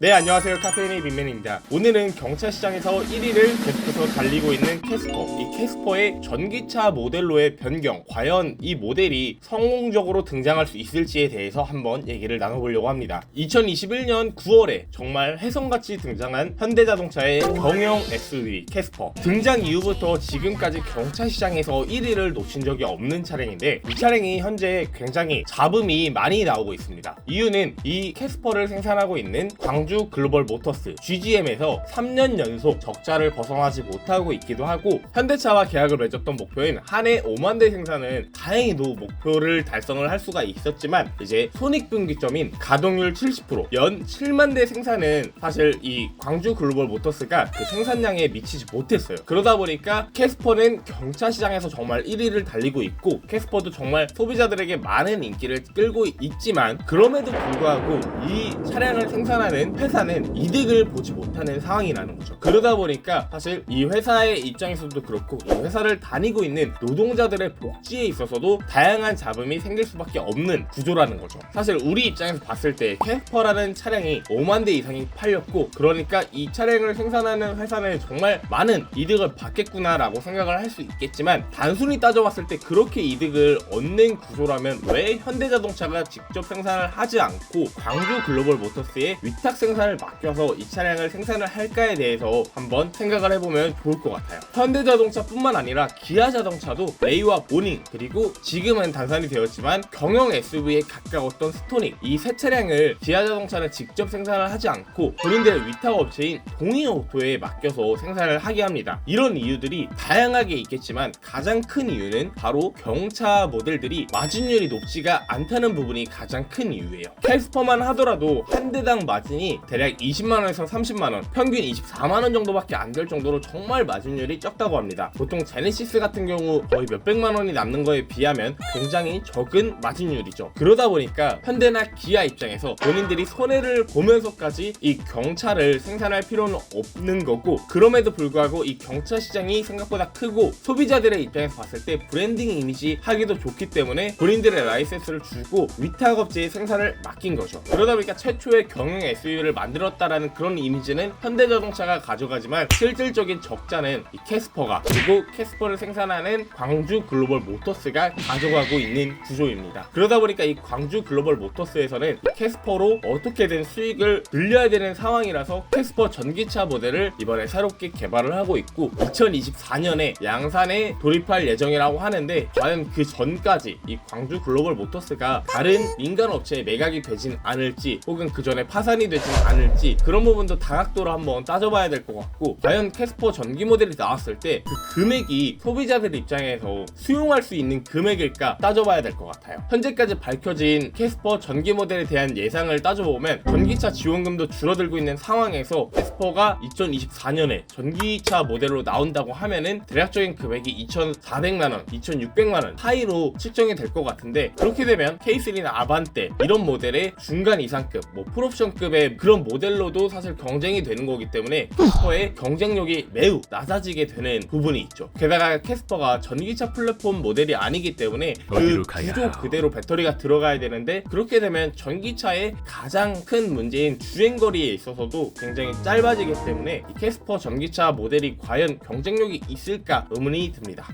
네, 안녕하세요. 카페인의 민맨입니다. 오늘은 경차 시장에서 1위를 계속해서 달리고 있는 캐스퍼, 이 캐스퍼의 전기차 모델로의 변경, 과연 이 모델이 성공적으로 등장할 수 있을지에 대해서 한번 얘기를 나눠보려고 합니다. 2021년 9월에 정말 혜성같이 등장한 현대자동차의 경영 SUV 캐스퍼, 등장 이후부터 지금까지 경차 시장에서 1위를 놓친 적이 없는 차량인데, 이 차량이 현재 굉장히 잡음이 많이 나오고 있습니다. 이유는 이 캐스퍼를 생산하고 있는 광주 글로벌 모터스 GGM에서 3년 연속 적자를 벗어나지 못하고 있기도 하고, 현대차와 계약을 맺었던 목표인 한 해 5만 대 생산은 다행히도 목표를 달성을 할 수가 있었지만, 이제 손익분기점인 가동률 70%, 연 7만 대 생산은 사실 이 광주 글로벌 모터스가 그 생산량에 미치지 못했어요. 그러다 보니까 캐스퍼는 경차 시장에서 정말 1위를 달리고 있고, 캐스퍼도 정말 소비자들에게 많은 인기를 끌고 있지만, 그럼에도 불구하고 이 차량을 생산하는 회사는 이득을 보지 못하는 상황이 나는 거죠. 그러다 보니까 사실 이 회사의 입장에서도 그렇고, 이 회사를 다니고 있는 노동자들의 복지에 있어서도 다양한 잡음이 생길 수밖에 없는 구조라는 거죠. 사실 우리 입장에서 봤을 때 캐스퍼라는 차량이 5만 대 이상이 팔렸고, 그러니까 이 차량을 생산하는 회사는 정말 많은 이득을 받겠구나라고 생각을 할 수 있겠지만, 단순히 따져봤을 때 그렇게 이득을 얻는 구조라면 왜 현대자동차가 직접 생산을 하지 않고 광주 글로벌 모터스의 위탁 생산을 맡겨서 이 차량을 생산을 할까에 대해서 한번 생각을 해보면 좋을 것 같아요. 현대자동차뿐만 아니라 기아자동차도 레이와 모닝, 그리고 지금은 단산이 되었지만 경영 SUV에 가까웠던 스토닉, 이 세 차량을 기아자동차는 직접 생산을 하지 않고 본인들의 위탁 업체인 동이오토에 맡겨서 생산을 하게 합니다. 이런 이유들이 다양하게 있겠지만 가장 큰 이유는 바로 경차 모델들이 마진율이 높지가 않다는 부분이 가장 큰 이유예요. 캐스퍼만 하더라도 한 대당 마진이 대략 20만원에서 30만원, 평균 24만원 정도밖에 안 될 정도로 정말 마진율이 적다고 합니다. 보통 제네시스 같은 경우 거의 몇백만원이 남는 거에 비하면 굉장히 적은 마진율이죠. 그러다 보니까 현대나 기아 입장에서 본인들이 손해를 보면서까지 이 경차를 생산할 필요는 없는 거고, 그럼에도 불구하고 이 경차 시장이 생각보다 크고 소비자들의 입장에서 봤을 때 브랜딩 이미지 하기도 좋기 때문에 본인들의 라이센스를 주고 위탁업체에 생산을 맡긴 거죠. 그러다 보니까 최초의 경영 SUV를 만들었다라는 그런 이미지는 현대자동차가 가져가지만, 실질적인 적자는 이 캐스퍼가, 그리고 캐스퍼를 생산하는 광주 글로벌 모터스가 가져가고 있는 구조입니다. 그러다 보니까 이 광주 글로벌 모터스에서는 캐스퍼로 어떻게든 수익을 늘려야 되는 상황이라서 캐스퍼 전기차 모델을 이번에 새롭게 개발을 하고 있고, 2024년에 양산에 돌입할 예정이라고 하는데, 과연 그 전까지 이 광주 글로벌 모터스가 다른 민간 업체에 매각이 되진 않을지, 혹은 그 전에 파산이 되진 않을지, 그런 부분도 다각도로 한번 따져봐야 될 것 같고, 과연 캐스퍼 전기 모델이 나왔을 때 그 금액이 소비자들 입장에서 수용할 수 있는 금액일까 따져봐야 될 것 같아요. 현재까지 밝혀진 캐스퍼 전기 모델에 대한 예상을 따져보면, 전기차 지원금도 줄어들고 있는 상황에서 캐스퍼가 2024년에 전기차 모델로 나온다고 하면은 대략적인 금액이 2,400만원, 2,600만원 사이로 측정이 될 것 같은데, 그렇게 되면 K3나 아반떼 이런 모델의 중간 이상급, 풀옵션급의 그런 모델로도 사실 경쟁이 되는 거기 때문에 캐스퍼의 경쟁력이 매우 낮아지게 되는 부분이 있죠. 게다가 캐스퍼가 전기차 플랫폼 모델이 아니기 때문에 그 구조 그대로 배터리가 들어가야 되는데, 그렇게 되면 전기차의 가장 큰 문제인 주행거리에 있어서도 굉장히 짧아지기 때문에 이 캐스퍼 전기차 모델이 과연 경쟁력이 있을까 의문이 듭니다.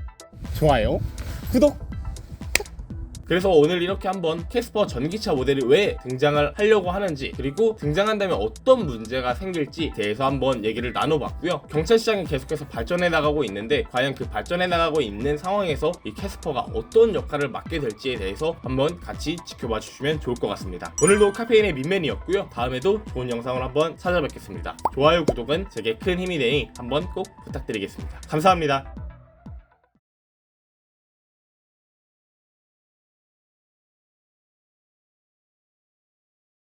좋아요, 구독! 그래서 오늘 이렇게 한번 캐스퍼 전기차 모델이 왜 등장을 하려고 하는지, 그리고 등장한다면 어떤 문제가 생길지 대해서 한번 얘기를 나눠봤고요. 경차 시장이 계속해서 발전해 나가고 있는데, 과연 그 발전해 나가고 있는 상황에서 이 캐스퍼가 어떤 역할을 맡게 될지에 대해서 한번 같이 지켜봐 주시면 좋을 것 같습니다. 오늘도 카페인의 민맨이었고요. 다음에도 좋은 영상을 한번 찾아뵙겠습니다. 좋아요, 구독은 제게 큰 힘이 되니 한번 꼭 부탁드리겠습니다. 감사합니다.